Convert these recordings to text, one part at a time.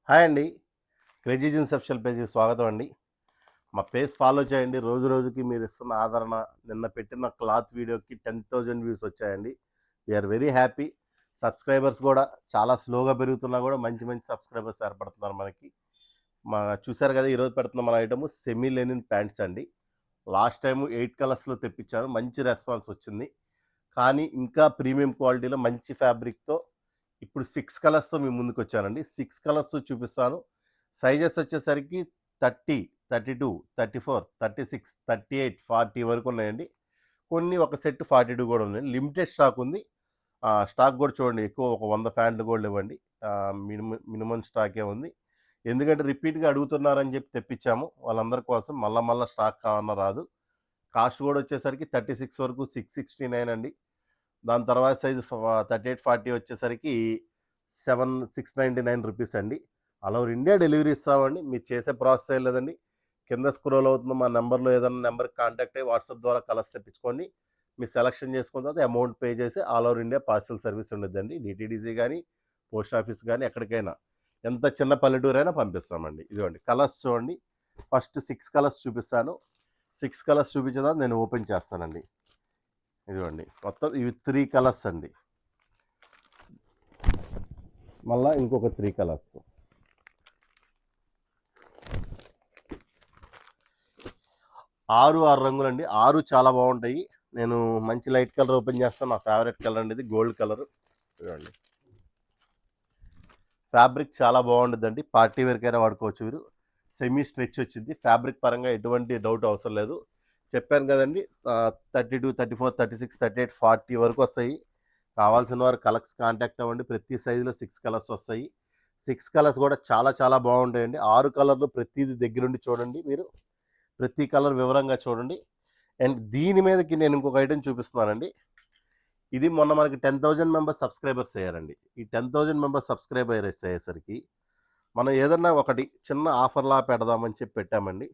Hi అండి. Crazy jeans official పేజ్‌కి స్వాగతం అండి. మా పేజ్ ఫాలో చేయండి. రోజు రోజుకి మీరు ఇస్తున్న ఆదరణ, నిన్న పెట్టిన క్లాత్ వీడియోకి 10,000 వ్యూస్ వచ్చాయండి. We are very happy. Subscribers కూడా చాలా స్లోగా పెరుగుతున్నా కూడా మంచి మంచి సబ్స్క్రైబర్స్ ఏర్పడుతున్నారు మనకి. చూసారు కదా, ఈరోజు పెడుతున్న మన ఐటము సెమీ లెనిన్ ప్యాంట్స్ అండి. లాస్ట్ టైము 8 కలర్స్‌లో తెప్పించాను. మంచి రెస్పాన్స్ వచ్చింది. కానీ ఇంకా ప్రీమియం క్వాలిటీలో మంచి ఫ్యాబ్రిక్‌తో ఇప్పుడు 6 కలర్స్‌తో మీ ముందుకొచ్చానండి. 6 కలర్స్ చూపిస్తాను. సైజెస్ వచ్చేసరికి 30, 32, 34, 36, 38, 40 వరకు ఉన్నాయండి. కొన్ని ఒక సెట్ 42 కూడా ఉన్నాయండి. లిమిటెడ్ స్టాక్ ఉంది. స్టాక్ కూడా చూడండి, ఎక్కువ ఒక 100 ప్యాంట్లు కూడా లేవండి. మినిమం స్టాకే ఉంది. ఎందుకంటే రిపీట్‌గా అడుగుతున్నారని చెప్పి తెప్పించాము. వాళ్ళందరి కోసం మళ్ళా స్టాక్ కావాలన్నా రాదు. కాస్ట్ కూడా వచ్చేసరికి 36 వరకు 669 అండి. దాని తర్వాత సైజు 38, 40 వచ్చేసరికి 699 రూపీస్ అండి. ఆల్ ఓవర్ ఇండియా డెలివరీ ఇస్తామండి. మీరు చేసే ప్రాసెస్ ఏం లేదండి. కింద స్క్రోల్ అవుతున్న మా నెంబర్లో ఏదైనా నెంబర్కి కాంటాక్ట్ అయ్యి వాట్సాప్ ద్వారా కలర్స్ తెప్పించుకోండి. మీరు సెలక్షన్ చేసుకున్న తర్వాత అమౌంట్ పే చేసి all over India parcel service ఉండొద్దండి. డిటీడీసీ కానీ, పోస్ట్ ఆఫీస్ కానీ, ఎక్కడికైనా ఎంత చిన్న పల్లెటూరైనా పంపిస్తామండి. ఇదిగోండి కలర్స్ చూడండి. ఫస్ట్ 6 కలర్స్ చూపిస్తాను. 6 కలర్స్ చూపించిన తర్వాత నేను ఓపెన్ చేస్తానండి. ఇదిగోండి మొత్తం ఇవి 3 కలర్స్ అండి. మళ్ళీ ఇంకొక 3 కలర్స్. 6 రంగులండి. 6 చాలా బాగుంటాయి. నేను మంచి లైట్ కలర్ ఓపెన్ చేస్తాను. నా ఫేవరెట్ కలర్ అండి ఇది, గోల్డ్ కలర్. చూడండి ఫ్యాబ్రిక్ చాలా బాగుంటుందండి. పార్టీ వేర్కైనా వాడుకోవచ్చు. మీరు సెమీ స్ట్రెచ్ వచ్చింది. ఫ్యాబ్రిక్ పరంగా ఎటువంటి డౌట్ అవసరం లేదు. చెప్పాను కదండి, 32, 34, 36, 38, 40 వరకు వస్తాయి. కావాల్సిన వారు కలర్స్ కాంటాక్ట్ అవ్వండి. ప్రతి సైజులో 6 కలర్స్ వస్తాయి. 6 కలర్స్ కూడా చాలా చాలా బాగుంటాయండి. 6 కలర్లు ప్రతిదీ దగ్గరుండి చూడండి. మీరు ప్రతి కలర్ వివరంగా చూడండి. అండ్ దీని మీదకి నేను ఇంకొక ఐటెం చూపిస్తున్నానండి. ఇది మొన్న మనకి 10,000 మెంబర్స్ సబ్స్క్రైబర్స్ అయ్యారండి. ఈ 10,000 మెంబర్స్ సబ్స్క్రైబర్స్ అయ్యేసరికి మనం ఏదన్నా ఒకటి చిన్న ఆఫర్లా పెడదామని చెప్పి పెట్టామండి.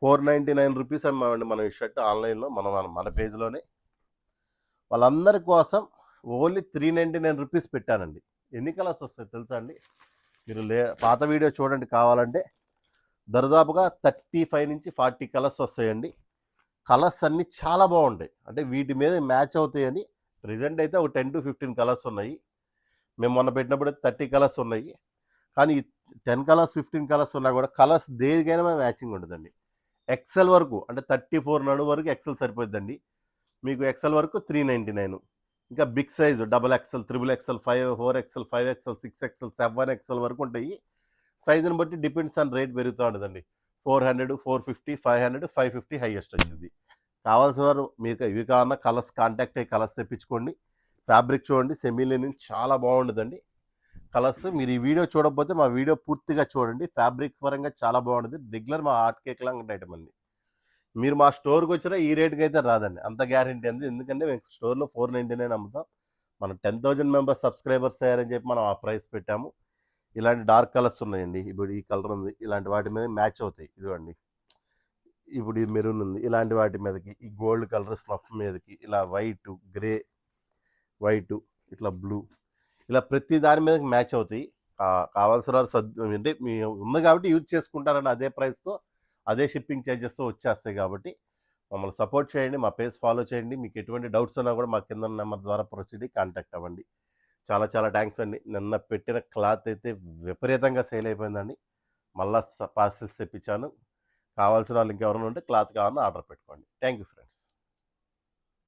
499 రూపీస్ అమ్మామండి మనం ఈ షర్ట్ ఆన్లైన్లో మన పేజ్లోనే. వాళ్ళందరి కోసం ఓన్లీ 399 రూపీస్ పెట్టానండి. ఎన్ని కలర్స్ వస్తాయి తెలుసా అండి? మీరు పాత వీడియో చూడండి కావాలంటే. దరిదాపుగా 35 నుంచి 40 కలర్స్ వస్తాయండి. కలర్స్ అన్నీ చాలా బాగుంటాయి. అంటే వీటి మీద మ్యాచ్ అవుతాయని ప్రెజెంట్ అయితే ఒక 10 to 15 కలర్స్ ఉన్నాయి. మేము మొన్న పెట్టినప్పుడు 30 కలర్స్ ఉన్నాయి. కానీ 10 కలర్స్ 15 కలర్స్ ఉన్నా కూడా కలర్స్ దేనికైనా మ్యాచింగ్ ఉంటుందండి. ఎక్సెల్ వరకు అంటే 34 నడు వరకు ఎక్సెల్ సరిపోద్దండి. మీకు ఎక్సెల్ వరకు 399. ఇంకా big size double XL, triple XL, 4 XL, 5 XL, 6 XL, 7 XL వరకు ఉంటాయి. సైజుని బట్టి డిపెండ్స్ ఆన్ రేట్ పెరుగుతూ ఉంటుందండి. 400, 450, 500, 550 హైయెస్ట్ వచ్చింది. కావాల్సిన వారు మీకు ఇవి కావాలన్నా కలర్స్ కాంటాక్ట్ అయ్యి కలర్స్ తెప్పించుకోండి. ఫ్యాబ్రిక్ చూడండి, సెమీ లెనిన్ చాలా బాగుంటుందండి. కలర్స్ మీరు ఈ వీడియో చూడకపోతే మా వీడియో పూర్తిగా చూడండి. ఫ్యాబ్రిక్ పరంగా చాలా బాగుంటుంది. రెగ్యులర్ మా ఆర్ట్ కేక్ లాంటి ఐటమ్ అండి. మీరు మా స్టోర్కి వచ్చినా ఈ రేట్కి అయితే రాదండి, అంత గ్యారంటీ అండి. ఎందుకంటే మేము స్టోర్లో 499 అమ్ముతాం. మనం 10,000 మెంబర్స్ సబ్స్క్రైబర్స్ అయ్యారని చెప్పి మనం ఆ ప్రైస్ పెట్టాము. ఇలాంటి డార్క్ కలర్స్ ఉన్నాయండి. ఇప్పుడు ఈ కలర్ ఉంది, ఇలాంటి వాటి మీద మ్యాచ్ అవుతాయి. ఇదిగోండి, ఇప్పుడు ఈ మెరూన్ ఉంది, ఇలాంటి వాటి మీదకి ఈ గోల్డ్ కలర్ స్నఫ్ మీదకి ఇలా వైటు, గ్రే, వైటు, ఇట్లా బ్లూ, ఇలా ప్రతి దాని మీదకి మ్యాచ్ అవుతాయి. కావాల్సిన వారు అంటే మీ ఉంది కాబట్టి యూజ్ చేసుకుంటారని అదే ప్రైస్తో అదే షిప్పింగ్ ఛార్జెస్తో వచ్చేస్తాయి. కాబట్టి మమ్మల్ని సపోర్ట్ చేయండి, మా పేజ్ ఫాలో చేయండి. మీకు ఎటువంటి డౌట్స్ ఉన్నా కూడా మా కింద నెంబర్ ద్వారా ప్రొసీడ్ కాంటాక్ట్ అవ్వండి. చాలా చాలా థ్యాంక్స్ అండి. నిన్న పెట్టిన క్లాత్ అయితే విపరీతంగా సేల్ అయిపోయిందండి. మళ్ళీ పార్సిల్స్ తెప్పించాను. కావాల్సిన వాళ్ళు ఇంకెవరైనా ఉంటే క్లాత్ కావాలన్నా ఆర్డర్ పెట్టుకోండి. Thank you friends.